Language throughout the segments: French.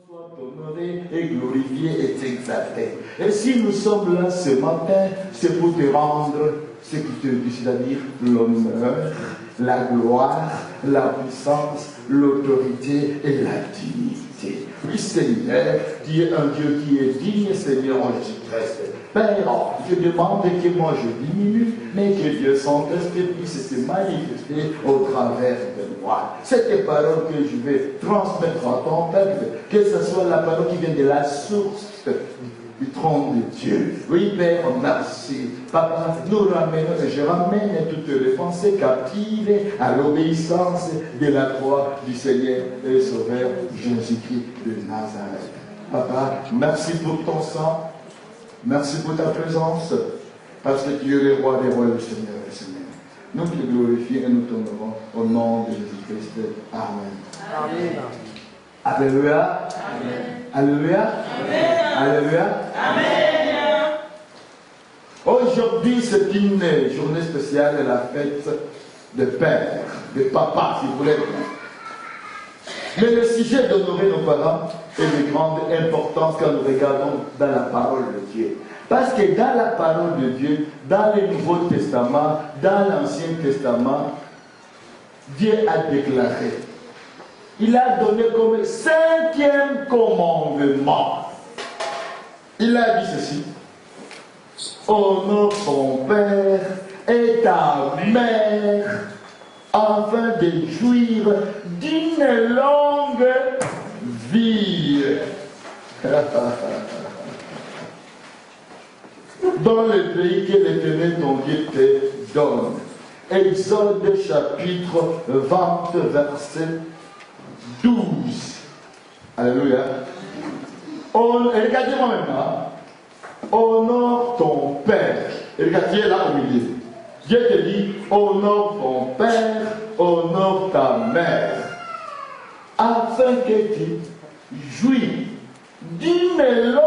Soit honoré et glorifié et exalté. Et si nous sommes là ce matin, c'est pour te rendre ce qui te dit, c'est-à-dire l'honneur, la gloire, la puissance, l'autorité et la dignité. Oui, Seigneur, tu es un Dieu qui est digne, Seigneur, en Jésus-Christ. Père, je demande que moi je diminue, mais que Dieu Saint-Esprit puisse se manifester au travers de moi. Cette parole que je vais transmettre à ton peuple, que ce soit la parole qui vient de la source du trône de Dieu. Oui, Père, merci. Papa, nous ramenons, je ramène toutes les pensées captives à l'obéissance de la croix du Seigneur et Sauveur Jésus-Christ de Nazareth. Papa, merci pour ton sang. Merci pour ta présence, parce que tu es le roi des rois, le Seigneur des seigneurs. Nous te glorifions et nous t'honorons au nom de Jésus-Christ. Amen. Amen. Alléluia. Amen. Alléluia. Amen. Alléluia. Amen. Aujourd'hui, c'est une journée spéciale, la fête de père, de papa, si vous voulez. Mais le sujet d'honorer nos parents est de grande importance quand nous regardons dans la parole de Dieu. Parce que dans la parole de Dieu, dans le Nouveau Testament, dans l'Ancien Testament, Dieu a déclaré. Il a donné comme 5e commandement. Il a dit ceci. Honore ton père et ta mère, afin de jouir d'une longue vie. Dans le pays que l'Éternel ton Dieu te donne. Exode chapitre 20, verset 12. Alléluia. Regardez-moi maintenant. Honore ton père. Et regardez, Dieu est là au milieu. Dieu te dit, honore ton père, honore ta mère, afin que tu jouis d'une longue...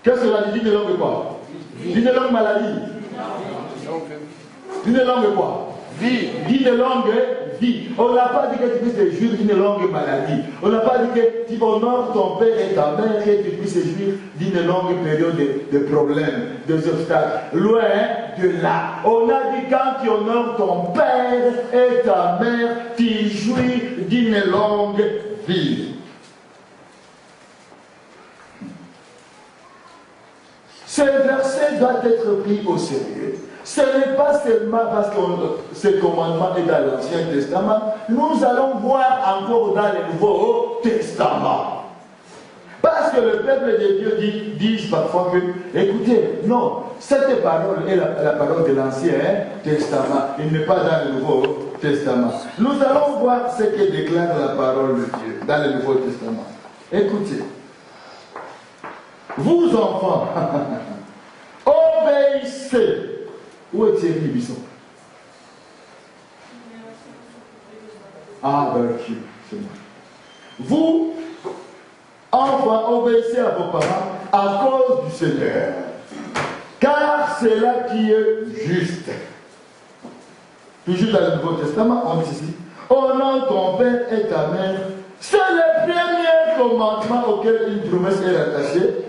Qu'est-ce que cela dit? D'une longue quoi? D'une longue maladie. D'une longue quoi? Vie. D'une longue vie. On n'a pas dit que tu puisses te jouir d'une longue maladie. On n'a pas dit que tu honores ton père et ta mère, que tu puisses te jouir d'une longue période de problèmes, des obstacles. Loin de là. On a dit quand tu honores ton père et ta mère, tu jouis d'une longue vie. Ce verset doit être pris au sérieux. Ce n'est pas seulement parce que ce commandement est dans l'Ancien Testament, nous allons voir encore dans le Nouveau Testament. Parce que le peuple de Dieu dit parfois que, écoutez, non, cette parole est la parole de l'Ancien Testament, il n'est pas dans le Nouveau Testament. Nous allons voir ce que déclare la parole de Dieu dans le Nouveau Testament. Écoutez, vous enfants, obéissez. Où est Thierry Bisson? Ah, ben, c'est moi. Vous, enfants, obéissez à vos parents à cause du Seigneur. Car c'est là qui est juste. Toujours dans le Nouveau Testament, on dit ceci. Honore ton père et ta mère. C'est le premier commandement auquel une promesse est attachée.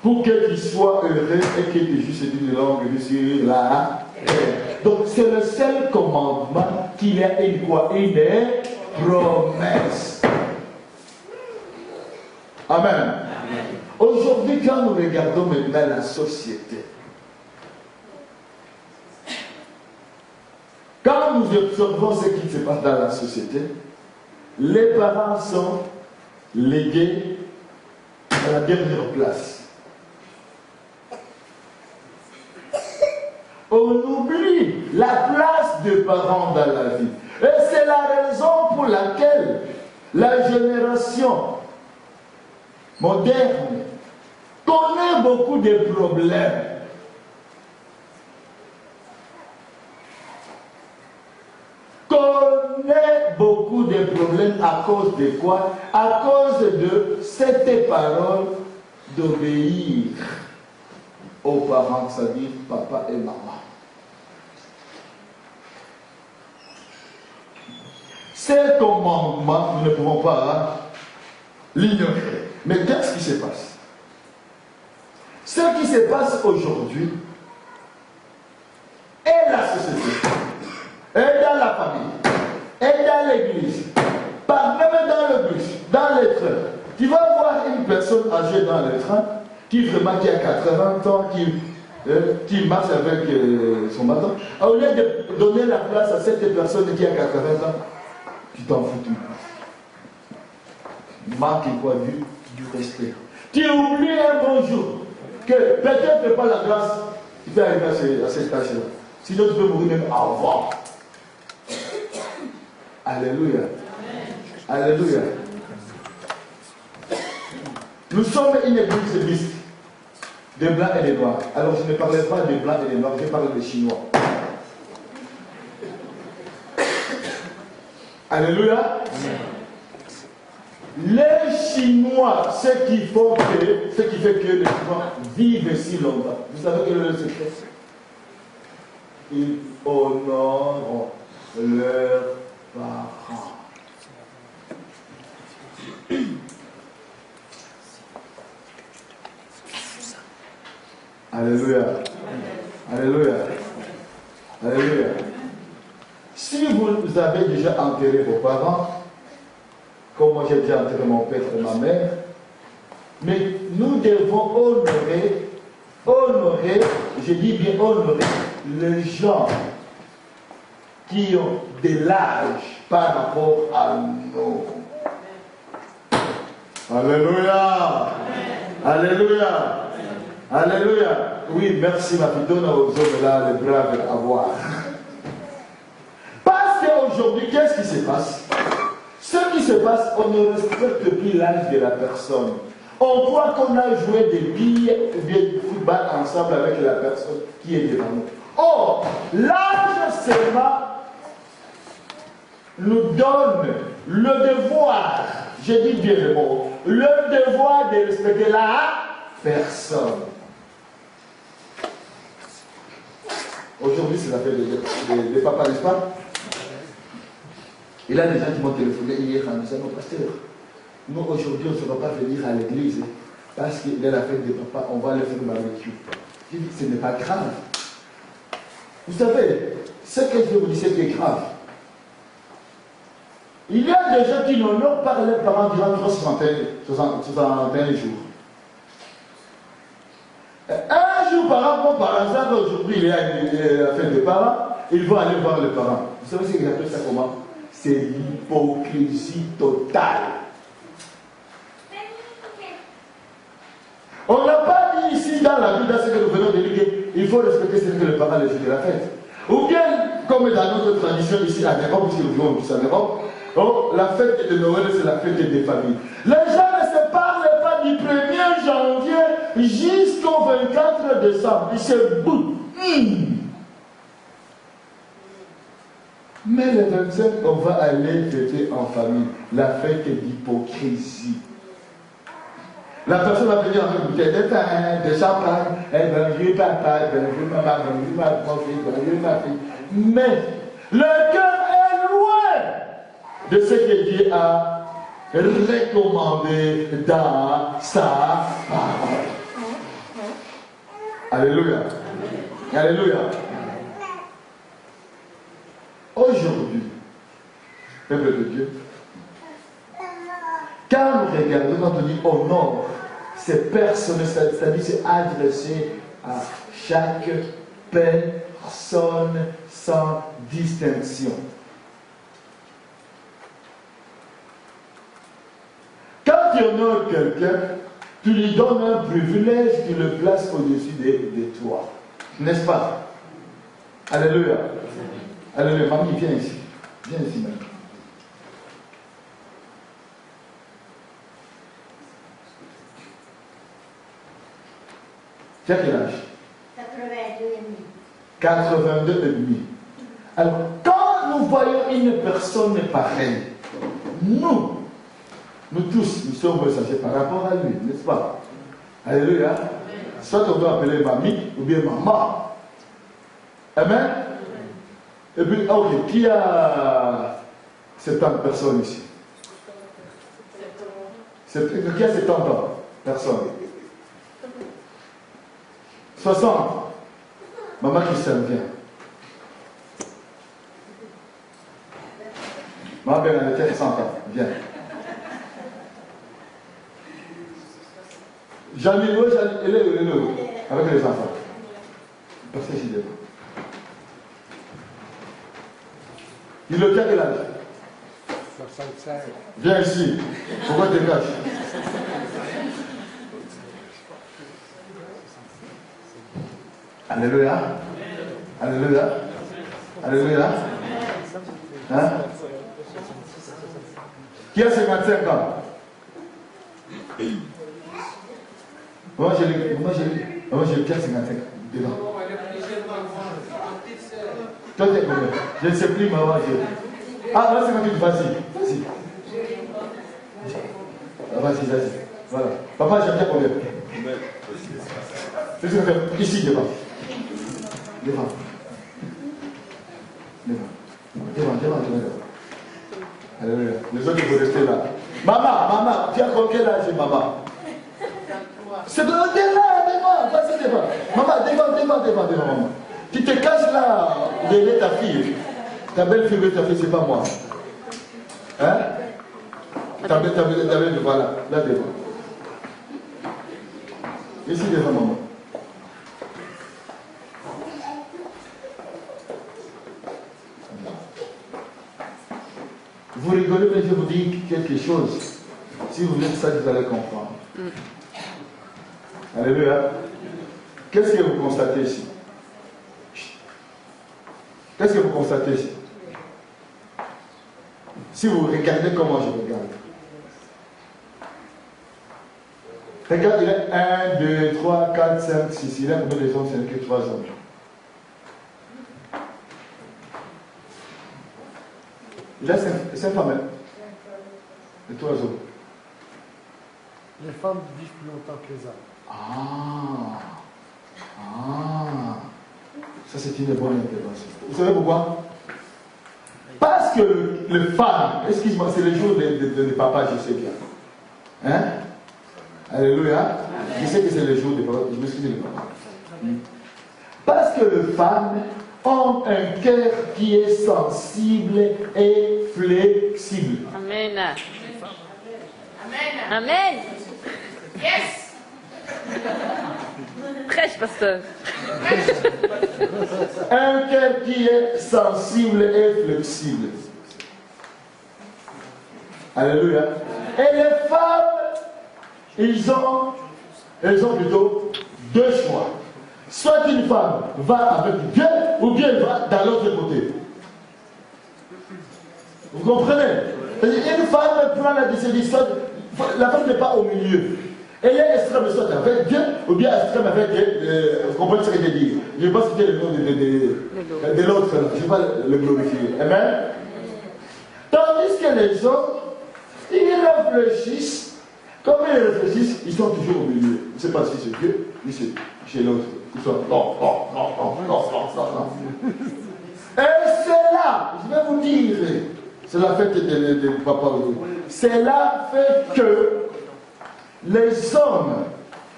Pour que tu sois heureux et que tu jouisses d'une longue vie sur la terre. Donc c'est le seul commandement qu'il y a une quoi? Une promesse. Amen. Amen. Aujourd'hui, quand nous regardons maintenant la société, quand nous observons ce qui se passe dans la société, les parents sont légués à la dernière place. On oublie la place des parents dans la vie. Et c'est la raison pour laquelle la génération moderne connaît beaucoup de problèmes. Connaît beaucoup de problèmes à cause de quoi? À cause de cette parole d'obéir aux parents, c'est-à-dire papa et maman. Ces commandements, nous ne pouvons pas l'ignorer. Mais qu'est-ce qui se passe? Ce qui se passe aujourd'hui est la société, est dans la famille, est dans l'église, même dans le bus, dans les trains. Tu vas voir une personne âgée dans le train qui a 80 ans, qui marche avec son bâton. Au lieu de donner la place à cette personne qui a 80 ans, tu t'en fous. Marque quoi du respect. Tu oublies un bonjour que peut-être pas la grâce qui peut arriver à cette tâche-là. Sinon tu peux mourir même avant. Alléluia. Alléluia. Nous sommes une église mixte, des blancs et des noirs. Alors je ne parlais pas des blancs et des noirs, je parle des Chinois. Alléluia. Les Chinois, ce qui fait que les Chinois vivent si longtemps. Vous savez quel est le secret? Ils honorent leurs parents. Alléluia. Alléluia. Alléluia. Si vous avez déjà enterré vos parents, comme moi j'ai déjà enterré mon père et ma mère, mais nous devons honorer, je dis bien honorer, les gens qui ont de l'âge par rapport à nous. Alléluia. Alléluia. Alléluia. Oui, merci ma fille. Donne aux hommes là les braves à voir. Parce qu'aujourd'hui, qu'est-ce qui se passe? Ce qui se passe, on ne respecte plus l'âge de la personne. On croit qu'on a joué des billes de football ensemble avec la personne qui est devant nous. Or, l'âge seulement nous donne le devoir, je dis bien le mot, le devoir de respecter la personne. Aujourd'hui, c'est la fête des papas, n'est-ce pas? Il y a des gens qui m'ont téléphoné hier en disant, non, pasteur, nous aujourd'hui, on ne va pas venir à l'église parce qu'il est la fête des papas, on va aller faire le barbecue. J'ai dit, ce n'est pas grave. Vous savez, ce que je vous dis, c'est grave. Il y a des gens qui n'honorent pas leurs parents durant 361 jours. Un jour par hasard, aujourd'hui, il y a la fête des parents, ils vont aller voir les parents. Vous savez ce qu'ils appellent ça comment? C'est l'hypocrisie totale. On n'a pas dit ici dans la vie, dans ce que nous venons de lire, il faut respecter ce que les parents les jours de la fête. Ou bien, comme dans notre tradition ici à Europe, puisque nous vivons tous en Europe, la fête de Noël, c'est la fête des familles. Les gens ne se parlent pas du 1er janvier jusqu'au 24 décembre. Ils se boutent. Mais le 25, on va aller fêter en famille. La fête d'hypocrisie. La personne va venir avec une bouteille de pain, de champagne. Bonjour papa, bonjour maman, bonjour mon fils, bonjour ma fille. Mais le cœur est loin de ce que Dieu a recommandé dans sa parole. Alléluia. Alléluia. Aujourd'hui, peuple de Dieu, quand nous regardons, quand on dit honore, c'est personnel, c'est-à-dire c'est adressé à chaque personne sans distinction. Quand tu honores quelqu'un, tu lui donnes un privilège, tu le places au-dessus de toi. N'est-ce pas? Alléluia. Alléluia. Mamie, viens ici. Viens ici, mamie. Tu as quel âge? 82 et demi. Alors, quand nous voyons une personne pareille, nous tous, nous sommes messagers par rapport à lui, n'est-ce pas? Alléluia. Soit on doit appeler mamie ou bien maman. Amen. Et puis, ok, qui a 70 personnes ici. Qui a 70 ans? Personne. 60. Maman Christiane, viens. Maman Bernadette, 100 ans, viens. Jean-Louis, elle est avec les enfants. Parce que j'y vais. Il le tient quel âge? 65. Viens ici. Pourquoi tu te caches? Alléluia. Alléluia. Alléluia. Hein? Qui a 55 ans? Moi j'ai le cas 55 devant. Toi t'es combien? Je ne sais plus, maman. Ah, là 58, vas-y. Vas-y, vas-y. Voilà. Papa, j'aime bien combien? Ici, devant. Devant. Alléluia. Les autres, ils vont rester là. Maman, tu as quel âge, maman? C'est de là, devant, vas-y devant. Maman, devant, maman. Tu te caches là, derrière ta fille. Ta belle-fille, ta fille, c'est pas moi. Hein? Ta belle, voilà, là devant. Ici devant, maman. Vous rigolez, mais je vous dis quelque chose. Si vous êtes ça, vous allez comprendre. Alléluia. Qu'est-ce que vous constatez ici? Qu'est-ce que vous constatez ici? Si vous regardez comment je regarde. Regarde, il est 1, 2, 3, 4, 5, 6. Il a combien de hommes? Ce n'est que 3 hommes. Il a 5 femmes. Et 3 hommes. Les femmes vivent plus longtemps que les hommes. Ça c'est une bonne intervention. Vous savez pourquoi? Parce que le femme, excuse-moi, c'est le jour de papa, je sais bien. Hein? Alléluia. Je sais que c'est le jour de papa, je m'excuse de papa. Parce que les femmes ont un cœur qui est sensible et flexible. Amen. Amen. Yes. Prêche, pasteur. Un cœur qui est sensible et flexible. Alléluia. Et les femmes, elles ont plutôt 2 choix. Soit une femme va avec Dieu, ou bien elle va dans l'autre côté. Vous comprenez? Une femme prend la décision, la femme n'est pas au milieu. Elle est extrême, soit avec Dieu, ou bien extrême avec Dieu. Vous comprenez ce que je dis? Je ne vais pas citer le nom de l'autre, je ne vais pas le glorifier. Amen. Tandis que les autres, ils réfléchissent. Comme ils réfléchissent, ils sont toujours au milieu. Je ne sais pas si c'est Dieu, ni c'est chez l'autre. Ils sont non. Et c'est là, je vais vous dire, c'est la fête de papa aujourd'hui. C'est là fait que les hommes,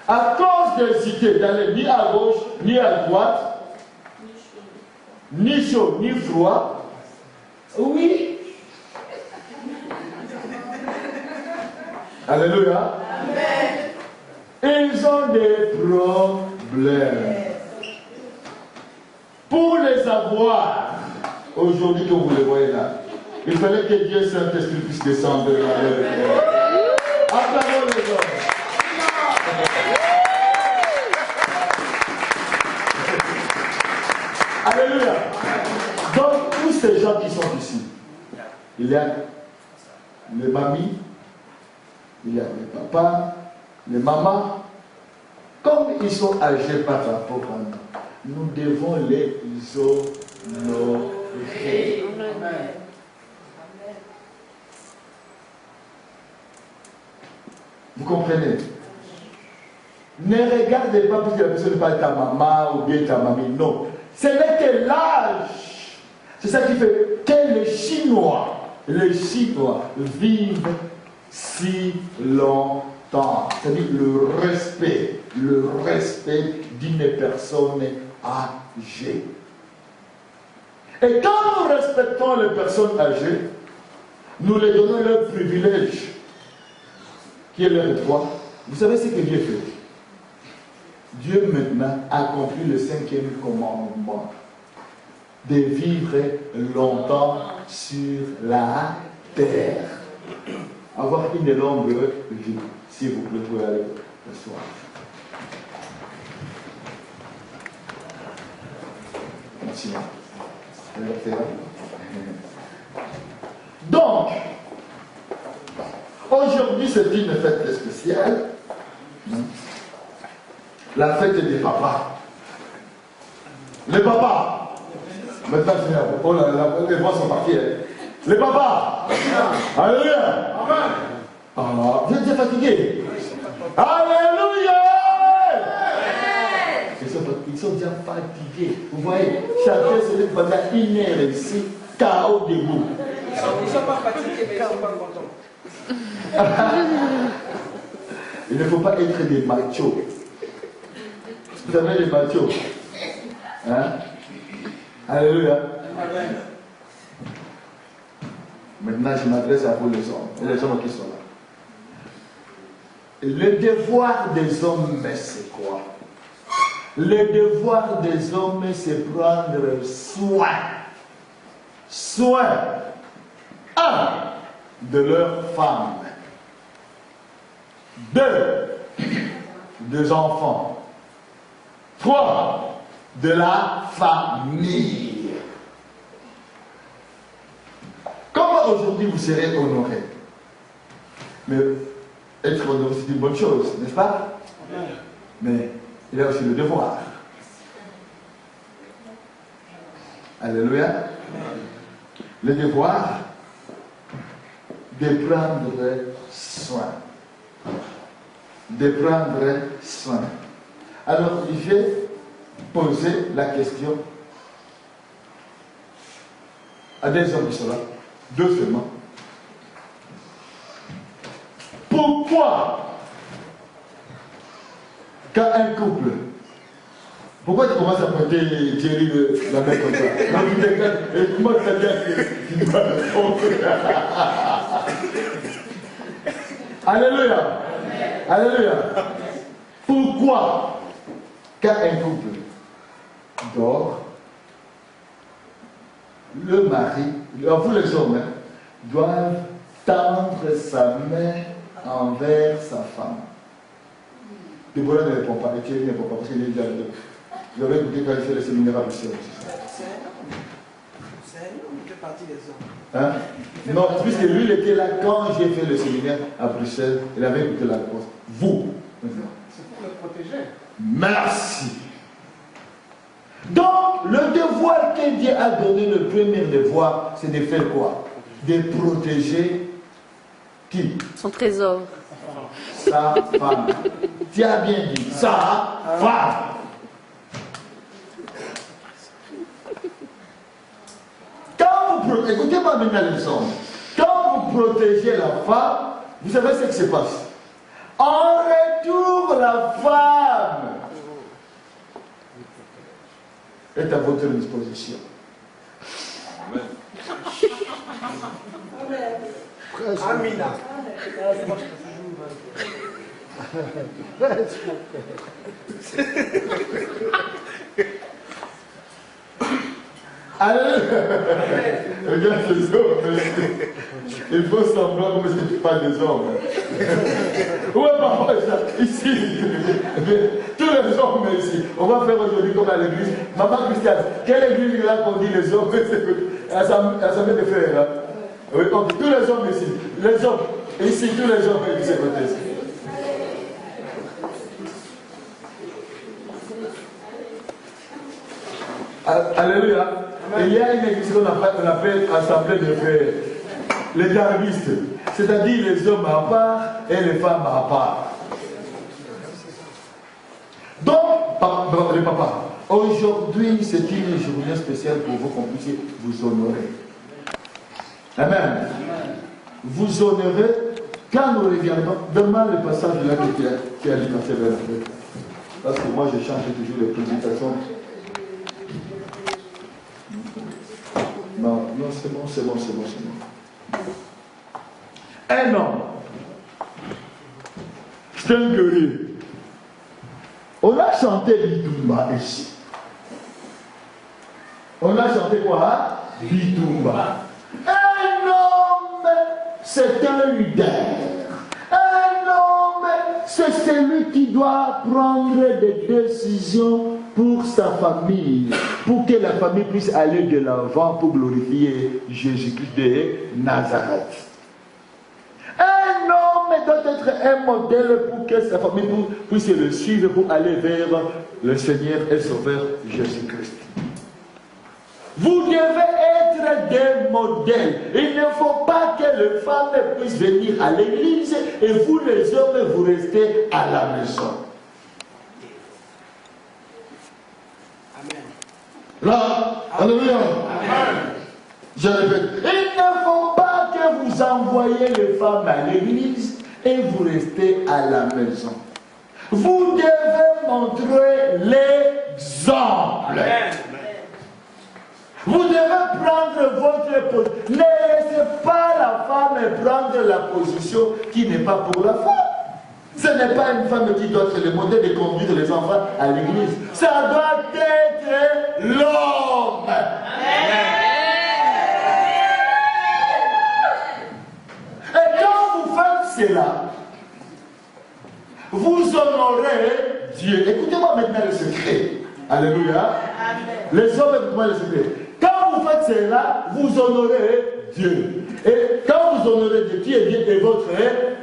à cause d'hésiter d'aller ni à gauche, ni à droite, ni chaud, ni froid, oui. Alléluia. Ils ont des problèmes. Pour les avoir, aujourd'hui que vous les voyez là, il fallait que Dieu Saint-Esprit puisse descendre dans leur cœur. Applaudons les hommes. Alléluia. Donc, tous ces gens qui sont ici, il y a les mamies, il y a les papas, les mamans. Comme ils sont âgés par rapport à nous, nous devons les honorer. Vous comprenez? Ne regardez pas parce que la personne n'est pas ta maman ou bien ta mamie. Non. Ce n'est que l'âge. C'est ça qui fait que les Chinois, les Chinois vivent si longtemps. C'est-à-dire le respect d'une personne âgée. Et quand nous respectons les personnes âgées, nous leur donnons leur privilège, qui est leur droit. Vous savez ce que Dieu fait? Dieu maintenant accomplit le 5e commandement, de vivre longtemps sur la terre. Avoir une longue vie, si vous plaît, vous pouvez aller le soir. Merci. Donc, aujourd'hui c'est une fête spéciale, la fête des papas. Les papas, maintenant oh là là, les voix sont parties. Les papas, alléluia. Ah, vous êtes fatigués. Alléluia. Ils sont déjà fatigués. Vous voyez, chacun se lève pendant 1 heure ici, KO debout. Ils ne sont pas fatigués, mais ils ne sont pas contents. Il ne faut pas être des machos. Vous savez les machos? Hein? Alléluia. Amen. Maintenant, je m'adresse à vous les hommes, et les hommes qui sont là. Le devoir des hommes, c'est quoi? Le devoir des hommes, c'est prendre soin, de leurs femmes, 2, des enfants, 3, de la famille. Comment aujourd'hui vous serez honorés? Mais être honoré, c'est une bonne chose, n'est-ce pas? Mais il y a aussi le devoir. Alléluia. Le devoir de prendre soin. De prendre soin. Alors, j'ai posé la question à des hommes qui sont là, 2 seulement. Pourquoi, quand un couple, pourquoi tu commences à prêter Thierry la main comme ça? Non, tu t'éclates, et moi, ça vient que tu dois répondre. Alléluia. Alléluia. Pourquoi, quand un couple dort, le mari, vous les hommes, doivent tendre sa main envers sa femme? Déborah ne répond pas, et Thierry ne répond pas, parce qu'il est déjà là. Vous avez écouté quand il fait le séminaire à Bruxelles. C'est un homme qui fait partie des hommes. Hein? Non, puisque lui, il était là quand j'ai fait le séminaire à Bruxelles, il avait écouté la réponse. Vous, maintenant. C'est pour le protéger. Merci. Donc, le devoir que Dieu a donné, le premier devoir, c'est de faire quoi? De protéger qui? Son trésor. Sa femme. Tu as bien dit, sa femme. Quand vous écoutez-moi maintenant les hommes. Quand vous protégez la femme, vous savez ce qui se passe. En retour, la femme est à votre disposition. Amina. Allez, regarde les hommes. Il faut semblant comme si tu parles des hommes. Ouais, papa, ici. Tous les hommes ici. On va faire aujourd'hui comme à l'église. Maman Christiane, quelle église là qu'on dit les hommes? Assemblée de frères. Hein? Oui, on dit tous les hommes ici. Les hommes. Ici, tous les hommes de ce côté. Alléluia. Il y a une église qu'on appelle Assemblée de frères. Les darwistes. C'est-à-dire les hommes à part et les femmes à part. Donc, les papas, aujourd'hui c'est une journée spéciale pour vous qu'on puisse vous honorer. Amen. vous honorez quand nous reviendrons. Demande le passage là que tu as dit quand tu es vers la fête. Parce que moi, je change toujours les présentations. Non, c'est bon. Un homme, c'est un guerrier. On a chanté Bidumba ici. On a chanté quoi? Bidumba. Un homme, c'est un leader. Un homme, c'est celui qui doit prendre des décisions pour sa famille, pour que la famille puisse aller de l'avant pour glorifier Jésus-Christ de Nazareth. Un homme doit être un modèle pour que sa famille puisse le suivre pour aller vers le Seigneur et Sauveur Jésus-Christ. Vous devez être des modèles. Il ne faut pas que les femmes puissent venir à l'église et vous les hommes, vous restez à la maison. Amen. Là, alléluia. Amen. Je répète, il ne faut pas que vous envoyez les femmes à l'église et vous restez à la maison. Vous devez montrer l'exemple. Amen. Vous devez prendre votre position. Ne laissez pas la femme prendre la position qui n'est pas pour la femme. Ce n'est pas une femme qui doit être le modèle de conduire les enfants à l'église. Ça doit être l'homme. Et quand vous faites cela, vous honorez Dieu. Écoutez-moi maintenant le secret. Alléluia. Les hommes, écoutez-moi le secret. Quand vous faites cela, vous honorez Dieu. Et quand vous honorez Dieu, qui est votre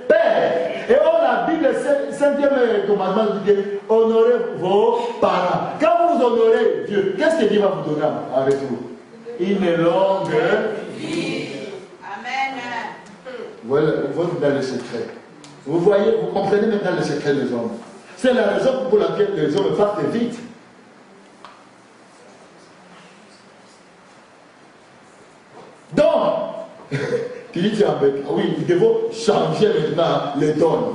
Père. Et la Bible, le 5e commandement dit honorez vos parents. Quand vous honorez Dieu, qu'est-ce que Dieu va vous donner en retour? Une longue vie. Amen. Voilà, vous voyez dans le secret. Vous voyez, vous comprenez maintenant le secret des hommes. C'est la raison pour laquelle les hommes partent vite. Donc, tu dis avec, oui, nous devons changer maintenant les dons.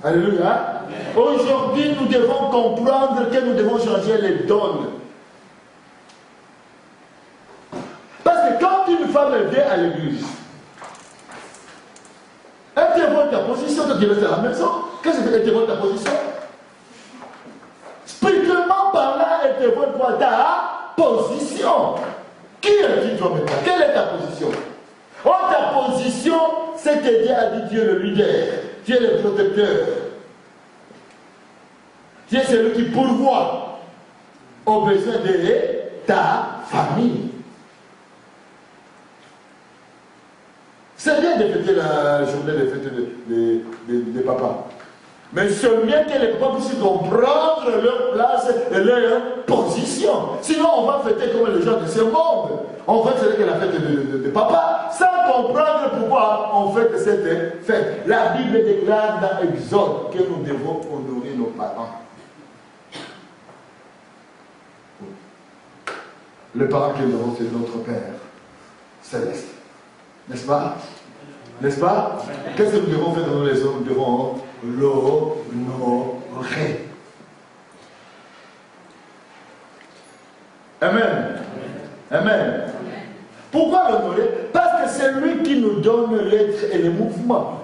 Alléluia. Aujourd'hui, nous devons comprendre que nous devons changer les dons. Parce que quand une femme vient à l'église, elle te voit ta position, tu restes à la maison. Qu'est-ce que elle te voit ta position? Spirituellement parlant, elle te voit quoi? Ta position. Qui est-tu toi maintenant? Quelle est ta position? Oh, ta position, c'est que Dieu a dit Dieu le leader, Dieu le protecteur. Dieu c'est celui qui pourvoit aux besoins de ta famille. C'est bien de fêter la journée de fête de papa. Mais c'est bien que les papas puissent comprendre leur place et leur position. Sinon, on va fêter comme les gens de ce monde. On fête c'est la fête de papa, sans comprendre pourquoi on fête cette fête. La Bible déclare dans Exode que nous devons honorer nos parents. Le parent que nous avons, c'est notre Père céleste. N'est-ce pas? N'est-ce pas? Qu'est-ce que nous devons faire dans les hommes? Nous devons l'honorer. Amen. Amen. Pourquoi l'honorer? Parce que c'est lui qui nous donne l'être et le mouvement.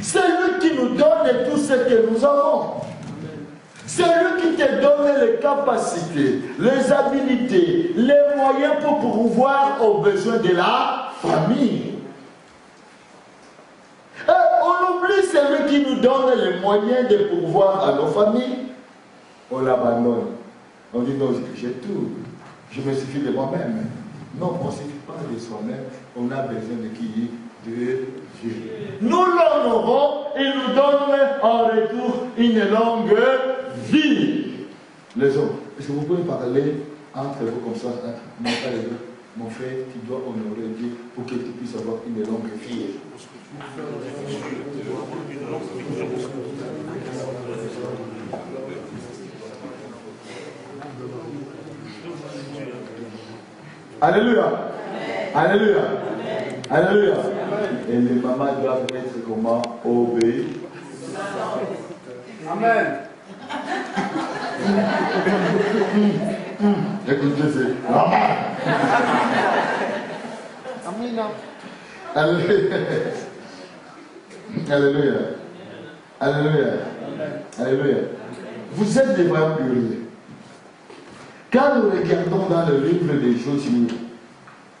C'est lui qui nous donne tout ce que nous avons. C'est lui qui te donne les capacités, les habilités, les moyens pour pourvoir aux besoins de la famille. Et on oublie celui qui nous donne les moyens de pourvoir à nos familles. On l'abandonne. On dit non, j'ai tout. Je me suffis de moi-même. Non, on ne suffit pas de soi-même. On a besoin de qui? De Dieu. Nous l'honorons et nous donne en retour une longue vie. Les hommes, est-ce que vous pouvez parler entre vous comme ça, hein? Mon frère, tu dois honorer Dieu pour que tu puisses avoir une longue vie. Alléluia. Alléluia. Alléluia. Et les mamans doivent être comment? Obéir. Amen. Écoutez, c'est maman. Amina. Alléluia. Alléluia. Alléluia. Alléluia. Vous êtes des vrais curieux. Quand nous regardons dans le livre des Josué,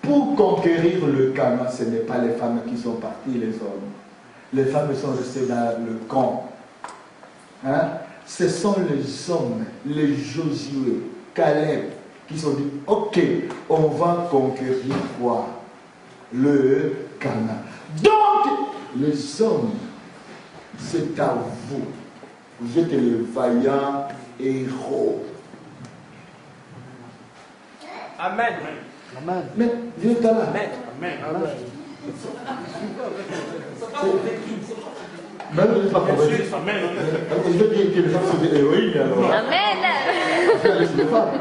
pour conquérir le Canaan, ce n'est pas les femmes qui sont parties, les hommes. Les femmes sont restées dans le camp. Hein? Ce sont les hommes, les Josué, Caleb, qui sont dit, ok, on va conquérir quoi? Le Canaan. Donc, les hommes, c'est à vous. Vous êtes les vaillants héros. Amen. Amen. Mais, viens là. Amen. Amen. Même les femmes, je veux dire que les femmes sont des héroïnes alors. Amen. Les femmes.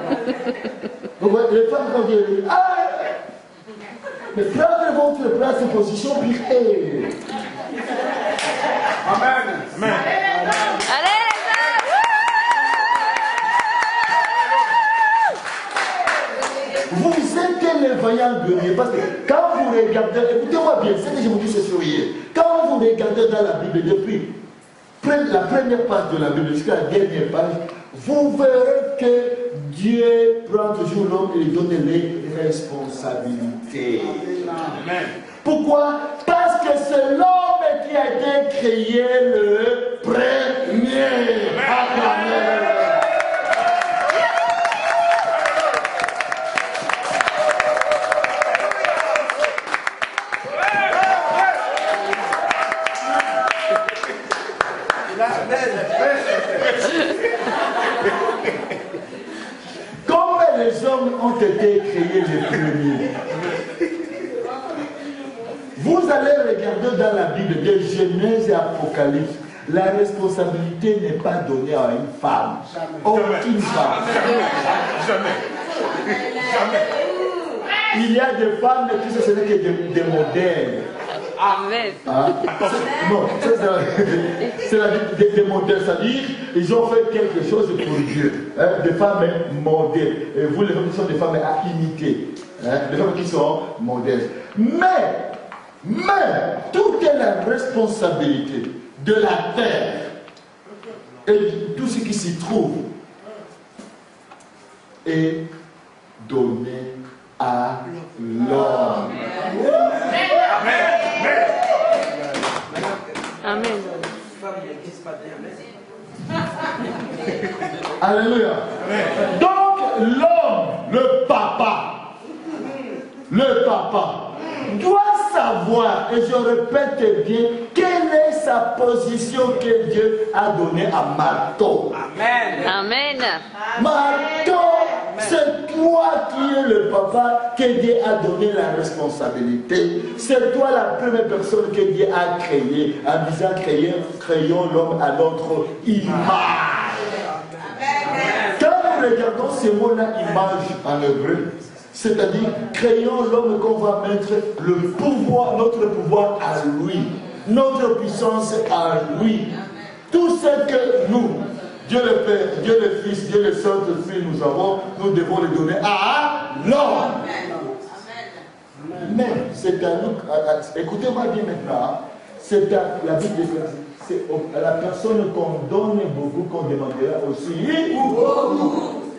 Donc, les femmes, quand ils disent, ah, mais prenez votre place et position, puis hey. Amen. Amen. Allez Vous êtes les vaillants guerriers. Parce que quand vous regardez, écoutez-moi bien, ce que je vous dis, c'est sourire. Quand vous regardez dans la Bible, depuis la première page de la Bible jusqu'à la dernière page, vous verrez que Dieu prend toujours l'homme et lui donne les responsabilités. Amen. Pourquoi? Parce que c'est l'homme qui a été créé le premier. Amen. Comme les hommes ont été créés les premiers, vous allez regarder dans la Bible de Genèse et Apocalypse, la responsabilité n'est pas donnée à une femme. Aucune femme. Jamais. Il y a des femmes qui ce n'est que des modèles. Amen. Hein? Non, c'est des modèles, c'est-à-dire ils ont fait quelque chose pour Dieu. Hein? Des femmes modèles. Et vous, les femmes qui sont des femmes à imiter. Hein? Des femmes qui sont modèles. Mais, toute la responsabilité de la terre et de tout ce qui s'y trouve est donnée à l'homme. Amen. Alléluia. Donc l'homme, le papa, doit savoir, et je répète bien, quelle est sa position que Dieu a donnée à Marteau. Amen. Amen. Marteau, c'est toi qui es le papa que Dieu a donné la responsabilité. C'est toi la première personne que Dieu a créée en disant créons l'homme à notre image. Quand nous regardons ces mots-là, image en hébreu, c'est-à-dire créons l'homme qu'on va mettre le pouvoir, notre pouvoir à lui, notre puissance à lui. Tout ce que nous, Dieu le Père, Dieu le Fils, Dieu le Saint-Esprit, nous avons, nous devons le donner à l'homme. Mais c'est à nous, écoutez-moi bien maintenant, c'est à la Bible, c'est à la personne qu'on donne beaucoup qu'on demandera aussi.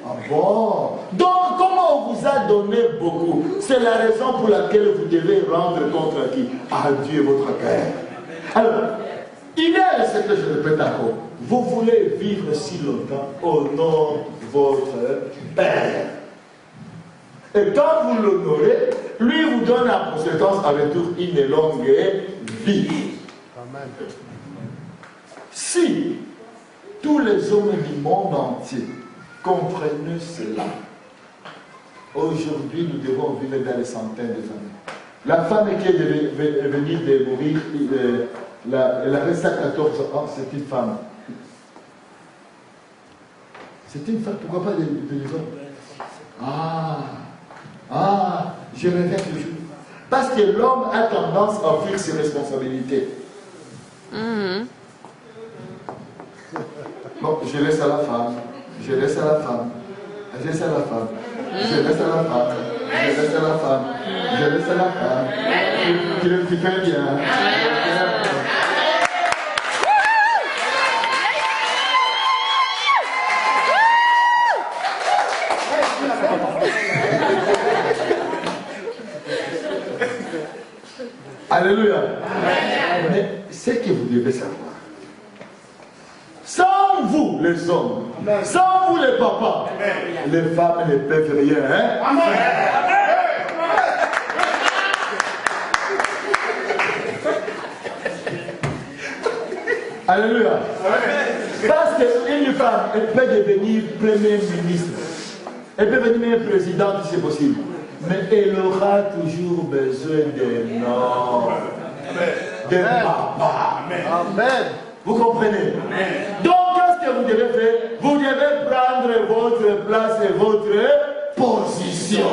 Ah bon? Donc, comment on vous a donné beaucoup? C'est la raison pour laquelle vous devez rendre compte à qui? À Dieu, votre Père. Alors, il est ce que je répète encore. Vous voulez vivre si longtemps, honore votre Père. Et quand vous l'honorez, lui vous donne en conséquence en retour une longue vie. Amen. Si tous les hommes du monde entier comprennent cela, aujourd'hui nous devons vivre dans les centaines d'années. La femme qui est venue de mourir, elle avait 114 ans, c'est une femme. C'est une femme, pourquoi pas des hommes? Je regrette le jour. Parce que l'homme a tendance à fuir ses responsabilités. Bon, je laisse à la femme, je laisse à la femme, je laisse à la femme, je laisse à la femme, je laisse à la femme, je laisse à la femme. Tu fais bien. Alléluia. Mais ce que vous devez savoir, sans vous les hommes, sans vous les papas, les femmes ne peuvent rien. Hein? Alléluia. Parce qu'une femme, elle peut devenir premier ministre, elle peut devenir même présidente si c'est possible. Mais elle aura toujours besoin de noms, de papa. Amen. Vous comprenez? Donc, qu'est-ce que vous devez faire? Vous devez prendre votre place et votre position.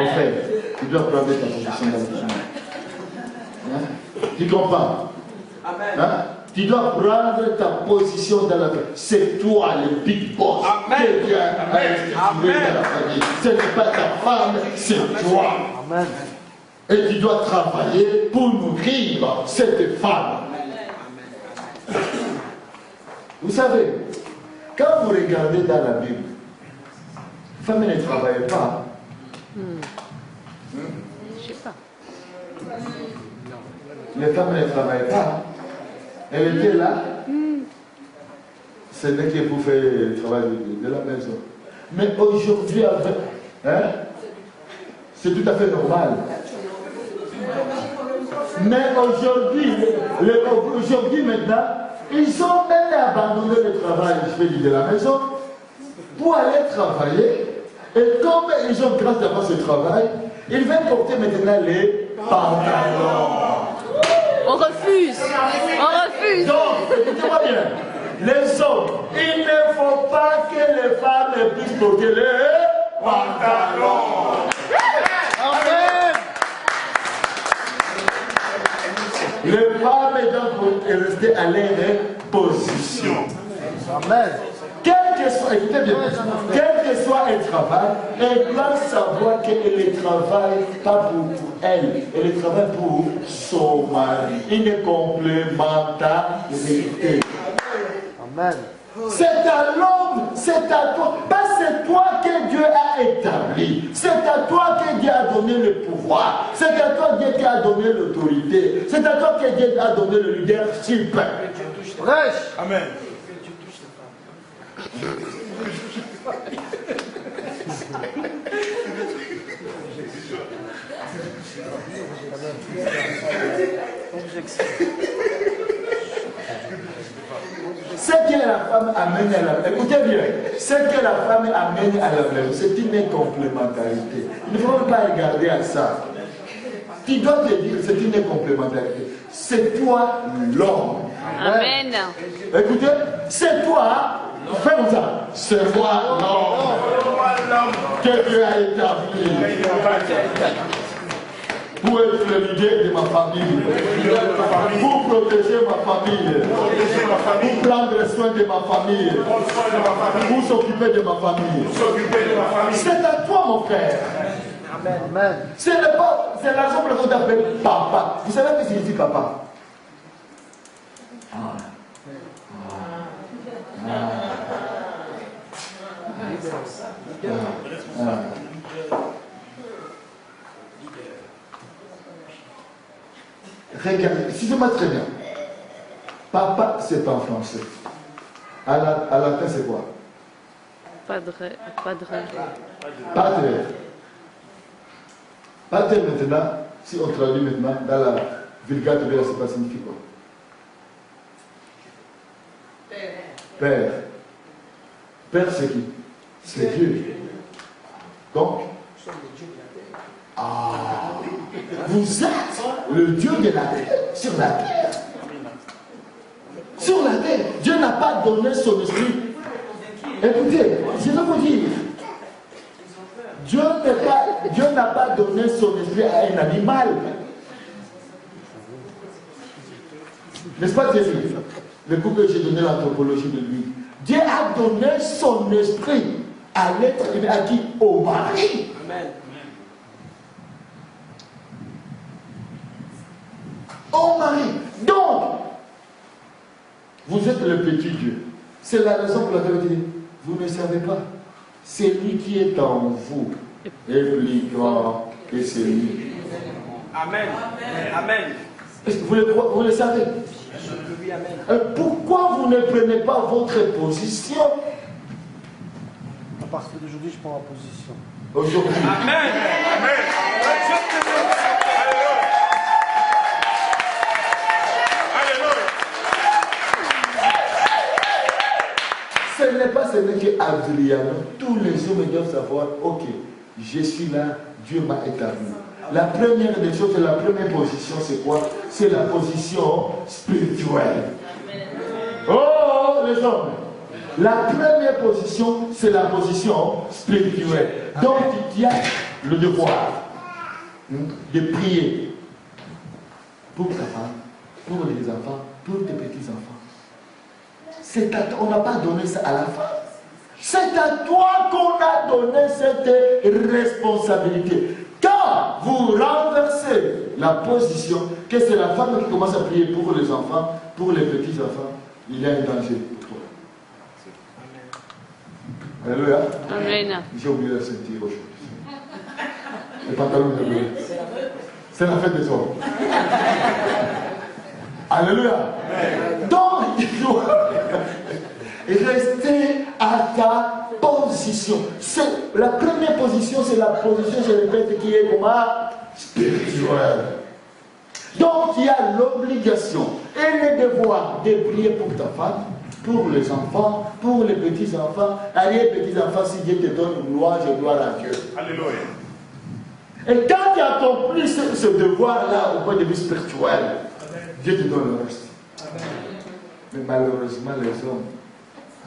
Au fait, tu dois prendre ta position dans le chemin. Hein? Tu comprends? Hein? Tu dois prendre ta position dans la famille. C'est toi le big boss. Que Dieu a institué dans la famille. Ce n'est pas ta femme, c'est toi. Amen. Et tu dois travailler pour nourrir cette femme. Vous savez, quand vous regardez dans la Bible, les femmes ne travaillaient pas. Je sais pas. Les femmes ne travaillaient pas. Elle était là. Ce n'est que pour faire le travail de la maison. Mais aujourd'hui, hein, c'est tout à fait normal. Mais aujourd'hui maintenant, ils ont même abandonné le travail, je vais dire, de la maison, pour aller travailler. Et comme ils ont grâce d'avoir ce travail, ils veulent porter maintenant les pantalons. On refuse. On refuse. Donc, écoutez-moi bien. Les hommes, il ne faut pas que les femmes puissent porter les pantalons. Amen. Les femmes doivent rester à leur position. Amen. Quel que soit, écoutez bien, quel que soit le travail, elle doit savoir qu'elle ne travaille pas pour elle, elle travaille pour son mari. Une complémentarité. Amen. C'est à l'homme, c'est à toi. Pas c'est toi que Dieu a établi. C'est à toi que Dieu a donné le pouvoir. C'est à toi que Dieu a donné l'autorité. C'est à toi que Dieu a donné le leadership. Prêche. Amen. Ce que la femme amène à la maison, écoutez bien, ce que la femme amène à la maison, c'est une complémentarité. Il ne faut même pas regarder à ça. Tu dois te dire, c'est une complémentarité. C'est toi l'homme. Amen. Écoutez, c'est toi, fais comme ça, c'est moi l'homme que Dieu a établi pour être le leader de ma famille, pour protéger ma famille, pour prendre soin de ma famille, pour s'occuper de ma famille. C'est à toi, mon frère. Amen. C'est la raison pour laquelle on t'appelle papa. Vous savez ce que signifie papa? Regardez, excusez-moi très bien. Papa, c'est pas en français. À latin, c'est quoi? Padre. Pater. Pater maintenant, si on traduit maintenant dans la Vulgate, c'est pas signifie quoi? Père. Père, c'est qui? C'est Dieu. Donc, vous êtes le Dieu de la terre, sur la terre. Sur la terre. Dieu n'a pas donné son esprit. Écoutez, je vais vous dire, Dieu n'est pas Dieu n'a pas donné son esprit à un animal. N'est-ce pas Dieu? Le coup que j'ai donné l'anthropologie de lui. Dieu a donné son esprit à l'être humain, à qui? Au mari. Amen. Au mari. Donc, vous êtes le petit Dieu. C'est la raison pour laquelle je dis, vous ne savez pas. C'est lui qui est en vous est plus grand que celui. Amen. Amen. Est-ce que vous le savez? Oui, amen. Pourquoi vous ne prenez pas votre position? À partir d'aujourd'hui, je prends ma position. Aujourd'hui. Amen. Amen. Ce n'est pas seulement que Adriano, tous les hommes doivent savoir, ok, je suis là, Dieu m'a établi. La première des choses, la première position, c'est quoi? C'est la position spirituelle. Oh, les hommes! La première position, c'est la position spirituelle. Donc, il y a le devoir de prier pour ta femme, pour les enfants, pour tes petits-enfants. On n'a pas donné ça à la femme. C'est à toi qu'on a donné cette responsabilité. Quand vous renversez la position, que c'est la femme qui commence à prier pour les enfants, pour les petits-enfants, il y a un danger pour toi. Alléluia. Amen. J'ai oublié la ceinture aujourd'hui. Les pantalons de bleu. C'est la fête des hommes. Alléluia. Donc, il doit rester à ta position. La première position, c'est la position, je répète, qui est comment? Spirituelle. Donc, il y a l'obligation et le devoir de prier pour ta femme, pour les enfants, pour les petits-enfants. Allez, petits-enfants, si Dieu te donne une loi, je gloire à Dieu. Alléluia. Et quand tu accomplis ce devoir-là au point de vue spirituel, Dieu te donne le reste. Mais malheureusement, les hommes,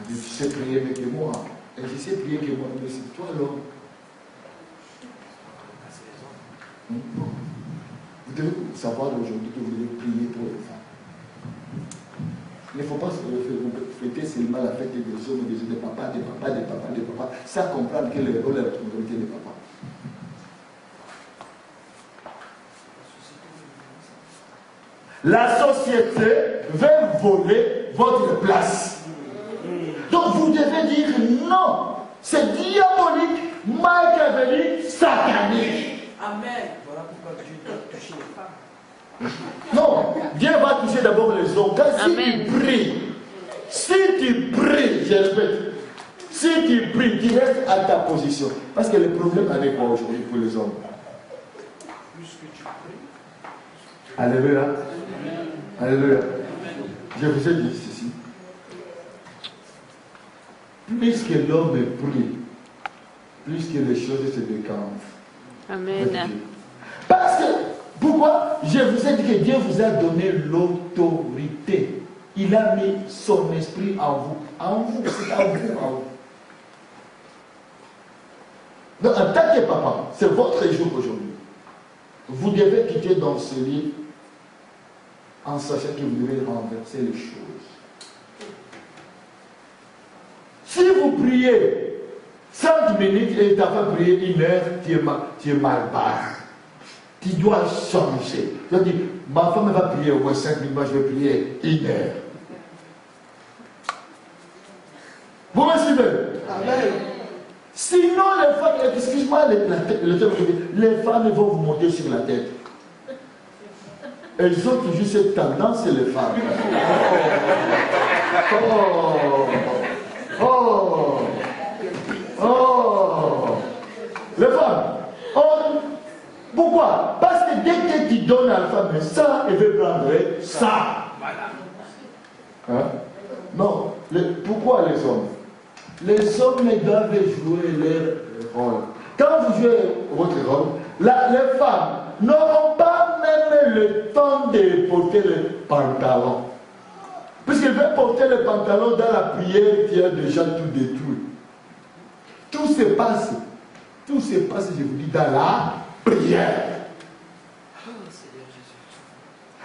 tu sais prier mieux que moi. Et je sais prier que moi, mais c'est toi l'homme. Vous devez savoir aujourd'hui que vous devez prier pour les femmes. Il ne faut pas fêter seulement la fête des hommes, des papas, des papas, des papas, des papas, sans comprendre quel est le rôle et la responsabilité des papas. La société veut voler votre place. Donc vous devez dire non. C'est diabolique, machiavélique, satanique. Amen. Voilà pourquoi Dieu doit toucher les femmes. Non, Dieu va toucher d'abord les hommes. Car si tu pries, je répète, si tu pries, tu restes à ta position. Parce que le problème avec quoi aujourd'hui pour les hommes? Plus que tu pries. Alléluia. Alléluia. Je vous ai dit ceci. Plus que l'homme prie, plus que les choses se décantent. Amen. Parce que, pourquoi? Je vous ai dit que Dieu vous a donné l'autorité. Il a mis son esprit en vous. En vous, c'est en vous, en vous. Donc, en tant que papa, c'est votre jour aujourd'hui. Vous devez quitter dans ce lit en sachant que vous devez renverser les choses. Si vous priez 5 minutes et ta femme prie 1 heure, tu es mal barre. Tu dois changer. Tu dois dire, ma femme va prier au moins 5 minutes, moi je vais prier 1 heure. Vous me suivez? Amen. Sinon, les femmes, excuse-moi, les femmes vont vous monter sur la tête. Elles ont toujours cette tendance, les femmes. Les femmes. Pourquoi? Parce que dès que tu donnes à la femme ça, elle veut prendre ça. Hein? Non. Pourquoi les hommes? Les hommes doivent jouer leur rôle. Quand vous jouez votre rôle, les femmes n'auront pas même le temps de porter le pantalon. Puisqu'elles veulent porter le pantalon dans la prière, tu as déjà tout détruit. Tout se passe Tout se passe, je vous dis, dans la prière.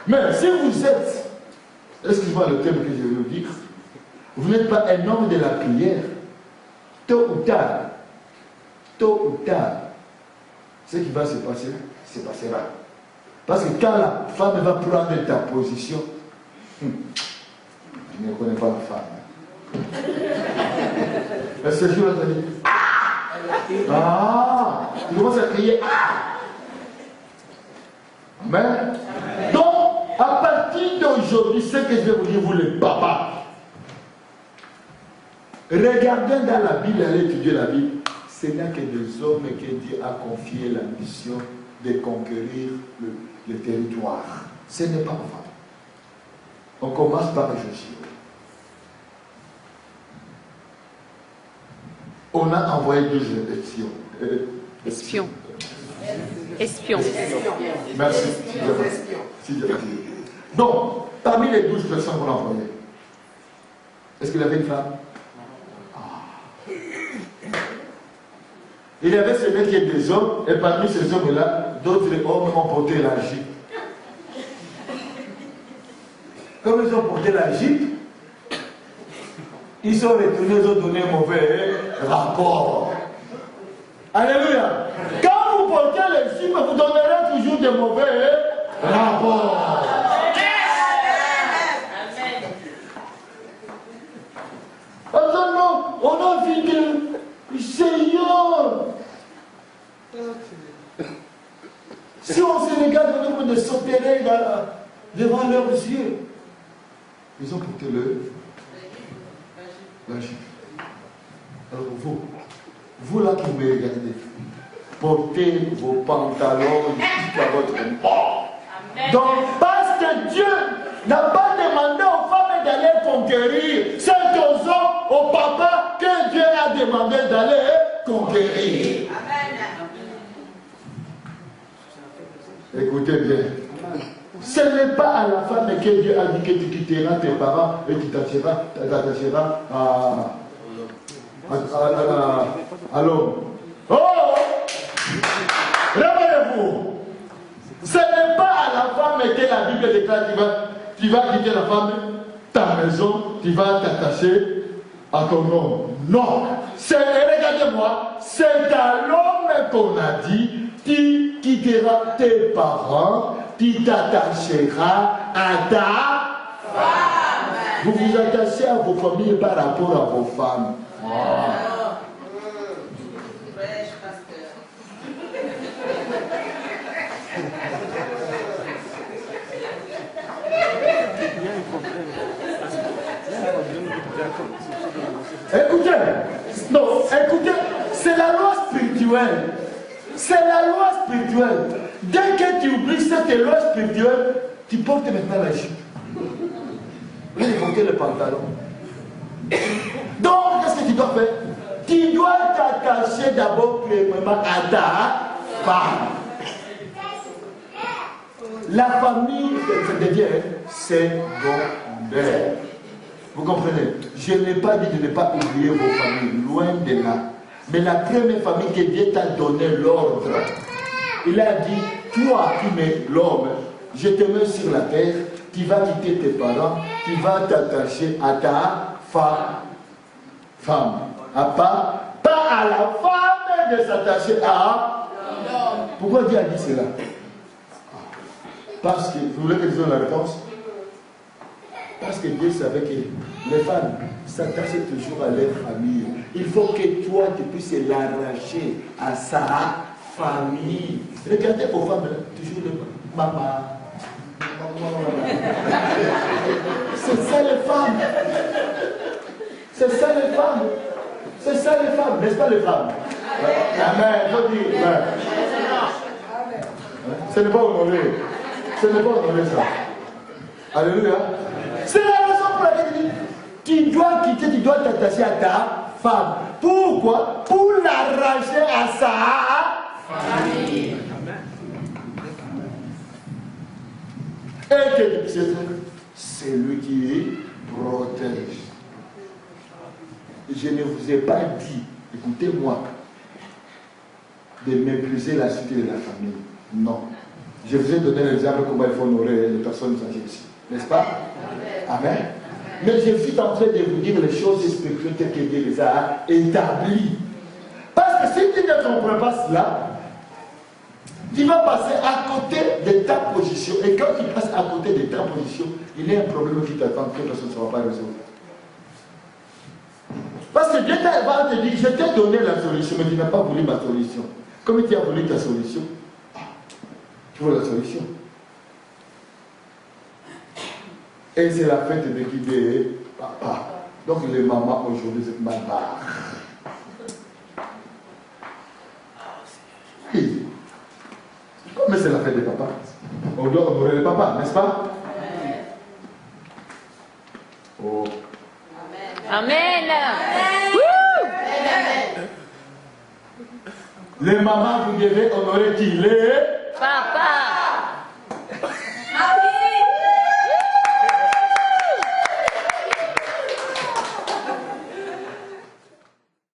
Mais si vous êtes, excusez-moi le terme que je vais vous dire, vous n'êtes pas un homme de la prière, tôt ou tard, ce qui va se passer, se passera. Parce que quand la femme va prendre ta position, tu ne connais pas la femme. Est-ce que je vais te dire, tu commences à crier, Amen. Donc, à partir d'aujourd'hui, ce que je vais vous dire, vous les papas, regardez dans la Bible, allez étudier la Bible. Ce n'est que des hommes que Dieu a confié la mission de conquérir le territoire. Ce n'est pas vrai. On commence par Josué. On a envoyé 2 espions. Espions. Merci. Donc, parmi les 12 personnes qu'on a envoyées, est-ce qu'il y avait une femme? Il y avait ce mec qui est des hommes, et parmi ces hommes-là, d'autres hommes ont porté la Égypte. Comme ils ont porté la Égypte, ils sont retournés, ils ont donné un mauvais rapport. Alléluia. Quand vous portez l'Égypte, vous donnerez toujours des mauvais rapports. Alors non, on a vu que Seigneur, si on se regarde au nombre de s'opérer devant leurs yeux, ils ont porté l'Égypte. Alors vous là qui me regardez, portez vos pantalons jusqu'à votre mort. Donc parce que Dieu n'a pas demandé aux femmes d'aller conquérir, c'est aux hommes, aux papas que Dieu a demandé d'aller conquérir. Amen. Écoutez bien. Ce n'est pas à la femme que Dieu a dit que tu quitteras tes parents et tu t'attacheras à l'homme. Oh! Réveillez-vous! Ce n'est pas à la femme que la Bible déclare tu vas quitter la femme, ta maison, tu vas t'attacher à ton homme. Non! Regardez-moi, c'est à l'homme qu'on a dit tu quitteras tes parents, tu t'attacheras à ta femme. Vous vous attachez à vos familles par rapport à vos femmes. Écoutez, c'est la loi spirituelle. C'est la loi spirituelle. Dès que tu oublies cette loi spirituelle, tu portes maintenant la jupe. Vous allez porter le pantalon. Donc, qu'est-ce que tu dois faire? Tu dois t'attacher d'abord premièrement à ta femme. La famille de Dieu, c'est secondaire. Vous comprenez? Je n'ai pas dit de ne pas oublier vos familles, loin de là. Mais la première famille que Dieu t'a donné l'ordre, il a dit, toi qui mets l'homme, je te mets sur la terre, tu vas quitter tes parents, tu vas t'attacher à ta femme. Pas à la femme de s'attacher à l'homme. Pourquoi Dieu a dit cela? Parce que, vous voulez que je donne la réponse? Parce que Dieu savait que les femmes s'attachaient toujours à leur famille. Il faut que toi, tu puisses l'arracher à sa famille. Regardez vos femmes, là, toujours le maman. C'est ça les femmes. C'est ça les femmes. C'est ça les femmes, n'est-ce pas les femmes? Amen. Faut dire, amen. Ce n'est pas honoré. Ce n'est pas honoré ça. Alléluia. C'est la raison pour laquelle il dit, tu dois quitter, tu dois t'attacher à ta femme. Pourquoi? Pour l'arracher à sa famille. Et que c'est lui qui protège. Je ne vous ai pas dit, écoutez-moi, de mépriser la cité de la famille. Non. Je vous ai donné l'exemple comment il faut honorer les personnes âgées ici. N'est-ce pas? Amen. Mais je suis en train de vous dire les choses spirituelles que Dieu les a établies. Parce que si tu ne comprends pas cela, tu vas passer à côté de ta position. Et quand tu passes à côté de ta position, il y a un problème qui t'attend que personne ne va pas résoudre. Parce que Dieu va te dire, je t'ai donné la solution, mais tu n'as pas voulu ma solution. Comme tu as voulu ta solution, tu veux la solution. Et c'est la fête de qui? De papa. Donc les mamans aujourd'hui, c'est ma barre. Oui. Mais c'est la fête des papas. On doit honorer les papas, n'est-ce pas? Oh. Amen. Les mamans, vous devez honorer qui? Les Papa.